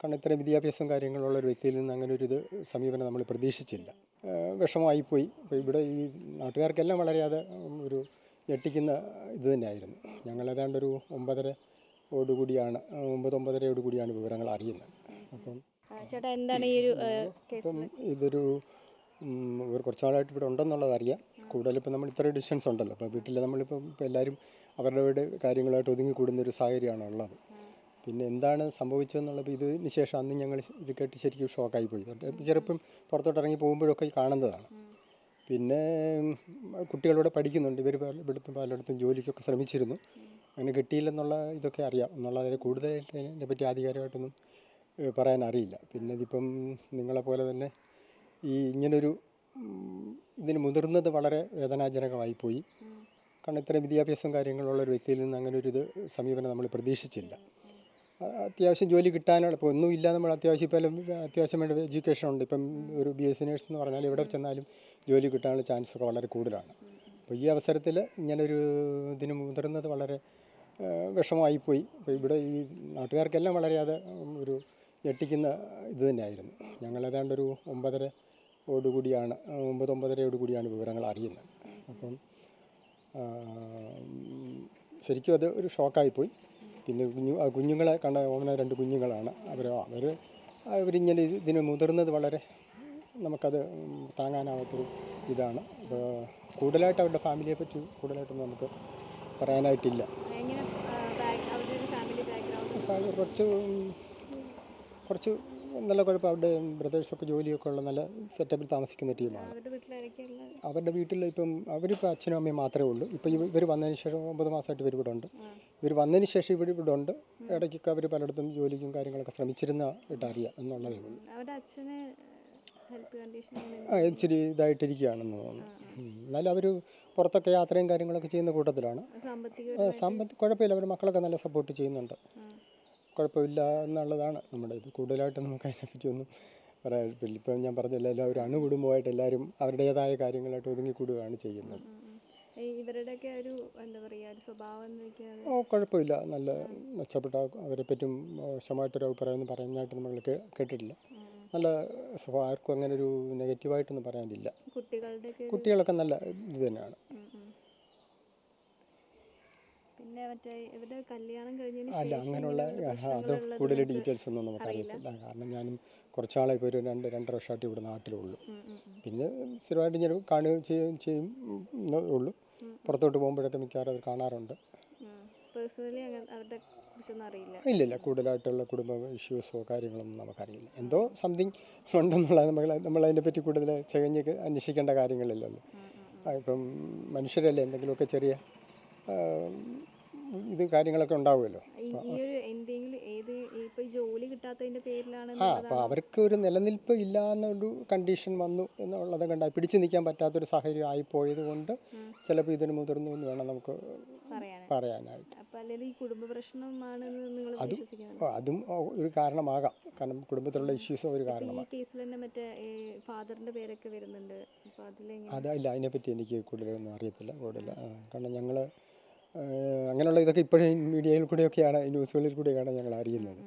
കാരണം ഇത്രയും വിദ്യാഭ്യാസവും കാര്യങ്ങളുള്ള ഒരു വ്യക്തിയിൽ നിന്ന് അങ്ങനെ ഒരു സമീപനം നമ്മൾ പ്രതീക്ഷിച്ചില്ല. വിഷമമായിപ്പോയി. അപ്പോൾ ഇവിടെ ഈ നാട്ടുകാർക്കെല്ലാം വളരെയേറെ ഒരു ഞെട്ടിക്കുന്ന ഇത് തന്നെയായിരുന്നു. ഞങ്ങൾ ഏതാണ്ട് ഒരു 9:30 വിവരങ്ങൾ അറിയുന്നത്. അപ്പം ചേട്ടാ എന്താണ് ഈ ഒരു ഇതൊരു ഇവർ കുറച്ച് നാളായിട്ട് ഇവിടെ ഉണ്ടെന്നുള്ളത് അറിയാം. കൂടുതലിപ്പോൾ നമ്മൾ ഇത്രയും ഡിസ്റ്റൻസ് ഉണ്ടല്ലോ. അപ്പോൾ വീട്ടിൽ നമ്മളിപ്പോൾ എല്ലാവരും അവരുടെ കാര്യങ്ങളായിട്ട് ഒതുങ്ങിക്കൂടുന്നൊരു സാഹചര്യമാണ് ഉള്ളത്. പിന്നെ എന്താണ് സംഭവിച്ചതെന്നുള്ളത് ഇതിന് ശേഷം അന്ന് ഞങ്ങൾ ഇത് കേട്ട് ശരിക്കും ഷോക്കായി പോയി. ചെറുപ്പം പുറത്തോട്ട് ഇറങ്ങി പോകുമ്പോഴൊക്കെ കാണുന്നതാണ്. പിന്നെ കുട്ടികളിവിടെ പഠിക്കുന്നുണ്ട്. ഇവിടുത്തെ പലയിടത്തും ജോലിക്കൊക്കെ ശ്രമിച്ചിരുന്നു. അങ്ങനെ കിട്ടിയില്ലെന്നുള്ള ഇതൊക്കെ അറിയാം എന്നുള്ളതിൽ കൂടുതലായിട്ട് അതിനെപ്പറ്റി ആധികാരികമായിട്ടൊന്നും പറയാൻ അറിയില്ല. പിന്നെ ഇതിപ്പം നിങ്ങളെപ്പോലെ തന്നെ ഇങ്ങനൊരു ഇതിന് മുതിർന്നത് വളരെ വേദനാജനകമായിപ്പോയി. കാരണം ഇത്രയും വിദ്യാഭ്യാസവും കാര്യങ്ങളുള്ള ഒരു വ്യക്തിയിൽ നിന്ന് അങ്ങനെ ഒരു സമീപനം നമ്മൾ പ്രതീക്ഷിച്ചില്ല. അത്യാവശ്യം ജോലി കിട്ടാനുള്ള ഇപ്പോൾ ഒന്നുമില്ല, നമ്മൾ അത്യാവശ്യം വേണ്ട എഡ്യൂക്കേഷൻ ഉണ്ട്. ഇപ്പം ഒരു BSc നേഴ്സ് എന്ന് പറഞ്ഞാൽ എവിടെ ചെന്നാലും ജോലി കിട്ടാനുള്ള ചാൻസൊക്കെ വളരെ കൂടുതലാണ്. അപ്പോൾ ഈ അവസരത്തിൽ ഇങ്ങനൊരു ഇതിന് മുതിർന്നത് വളരെ വിഷമമായിപ്പോയി. അപ്പോൾ ഇവിടെ ഈ നാട്ടുകാർക്കെല്ലാം വളരെയേറെ ഒരു ഞെട്ടിക്കുന്ന ഇത് തന്നെയായിരുന്നു. ഞങ്ങൾ ഏതാണ്ട് ഒരു 9:30 വിവരങ്ങൾ അറിയുന്നത്. അപ്പം ശരിക്കും അത് ഒരു ഷോക്കായിപ്പോയി. പിന്നെ കുഞ്ഞുങ്ങളെ കണ്ട ഓമന 2 കുഞ്ഞുങ്ങളാണ്. അവരിങ്ങനെ ഇതിന് മുതിർന്നത് വളരെ നമുക്കത് താങ്ങാനാവാത്തൊരു ഇതാണ്. അപ്പോൾ കൂടുതലായിട്ട് അവരുടെ ഫാമിലിയെ പറ്റി കൂടുതലായിട്ടൊന്നും നമുക്ക് പറയാനായിട്ടില്ല. കുറച്ച് നല്ല കുഴപ്പം. അവരുടെ ബ്രദേഴ്സൊക്കെ ജോലിയൊക്കെ ഉള്ള നല്ല സെറ്റപ്പിൽ താമസിക്കുന്ന ടീമാണ്. അവരുടെ വീട്ടിൽ അവരിപ്പോൾ അച്ഛനും അമ്മയും മാത്രമേ ഉള്ളൂ. ഇപ്പോൾ ഇവർ വന്നതിന് ശേഷം 9 മാസമായിട്ട് ഇവർ ഇവിടെ ഉണ്ട്. ഇവർ വന്നതിന് ശേഷം ഇവിടെ ഉണ്ട്. ഇടയ്ക്കൊക്കെ അവർ പലയിടത്തും ജോലിക്കും കാര്യങ്ങളൊക്കെ ശ്രമിച്ചിരുന്നതായിട്ടറിയാം എന്നുള്ളതേ ഉള്ളൂ. ഇച്ചിരി ഇതായിട്ടിരിക്കുകയാണെന്ന് തോന്നുന്നു. എന്നാലും അവർ പുറത്തൊക്കെ യാത്രയും കാര്യങ്ങളൊക്കെ ചെയ്യുന്ന കൂട്ടത്തിലാണ്. കുഴപ്പമില്ല. അവർ മക്കളൊക്കെ നല്ല സപ്പോർട്ട് ചെയ്യുന്നുണ്ട്. കുഴപ്പമില്ല എന്നുള്ളതാണ് നമ്മുടെ ഇത്. കൂടുതലായിട്ട് നമുക്ക് അതിനെപ്പറ്റി ഒന്നും പറയാനില്ല. ഇപ്പം ഞാൻ പറഞ്ഞില്ല, എല്ലാവരും അണുകുടുംബമായിട്ട് എല്ലാവരും അവരുടേതായ കാര്യങ്ങളായിട്ട് ഒതുങ്ങിക്കൂടുകയാണ് ചെയ്യുന്നത്. ഇവരുടെയൊക്കെ ഒരു എന്താ പറയുക, ഒരു സ്വഭാവം കുഴപ്പമില്ല. നല്ല മെച്ചപ്പെട്ട അവരെപ്പറ്റും മോശമായിട്ടൊരു അഭിപ്രായമൊന്നും പറയുന്നതായിട്ട് നമ്മൾ കേട്ടിട്ടില്ല. നല്ല സ്വഭാവം. ആർക്കും അങ്ങനെ ഒരു നെഗറ്റീവായിട്ടൊന്നും പറയാനില്ല. കുട്ടികളൊക്കെ നല്ല ഇത് തന്നെയാണ്. അല്ല, അങ്ങനെയുള്ള അത് കൂടുതൽ ഡീറ്റെയിൽസ് ഒന്നും നമുക്കറിയത്തില്ല. കാരണം ഞാനും കുറച്ചാളായി ഇപ്പോൾ ഒരു 2-2.5 വർഷമായിട്ട് ഇവിടെ നാട്ടിലുള്ളൂ. പിന്നെ സ്ഥിരമായിട്ട് ഞാൻ കാണുകയും ചെയ്യും ഉള്ളൂ. പുറത്തോട്ട് പോകുമ്പോഴൊക്കെ മിക്കവാറും അവർ കാണാറുണ്ട്. ഇല്ലില്ല, കൂടുതലായിട്ടുള്ള കുടുംബ ഇഷ്യൂസോ കാര്യങ്ങളൊന്നും നമുക്കറിയില്ല. എന്തോ സംതിങ് ഉണ്ടെന്നുള്ളത് നമ്മളതിനെപ്പറ്റി കൂടുതൽ ചകഞ്ഞ് അന്വേഷിക്കേണ്ട കാര്യങ്ങളില്ലല്ലോ. ഇപ്പം മനുഷ്യരല്ലേ, എന്തെങ്കിലുമൊക്കെ ചെറിയ ഇത് കാര്യങ്ങളൊക്കെ ഉണ്ടാവുമല്ലോ. അപ്പോൾ അവർക്ക് ഒരു നിലനിൽപ്പ് ഇല്ല എന്നൊരു കണ്ടീഷൻ വന്നു എന്നുള്ളത് കണ്ട പിടിച്ചു നിൽക്കാൻ പറ്റാത്തൊരു സാഹചര്യം ആയിപ്പോയത് കൊണ്ട് ചിലപ്പോൾ ഇതിന് മുതിർന്നു എന്ന് വേണം നമുക്ക് പറയാനായിട്ട്. അതും ഒരു കാരണമാകാം. കാരണം കുടുംബത്തിലുള്ള ഇഷ്യൂസ് ഒരു കാരണമാണ്. അതല്ല, അതിനെപ്പറ്റി എനിക്ക് കൂടുതലൊന്നും അറിയത്തില്ല. കാരണം ഞങ്ങൾ അങ്ങനെയുള്ള ഇതൊക്കെ ഇപ്പോഴും മീഡിയയിൽ കൂടെയൊക്കെയാണ്, ന്യൂസുകളിൽ കൂടെയാണ് ഞങ്ങൾ അറിയുന്നത്.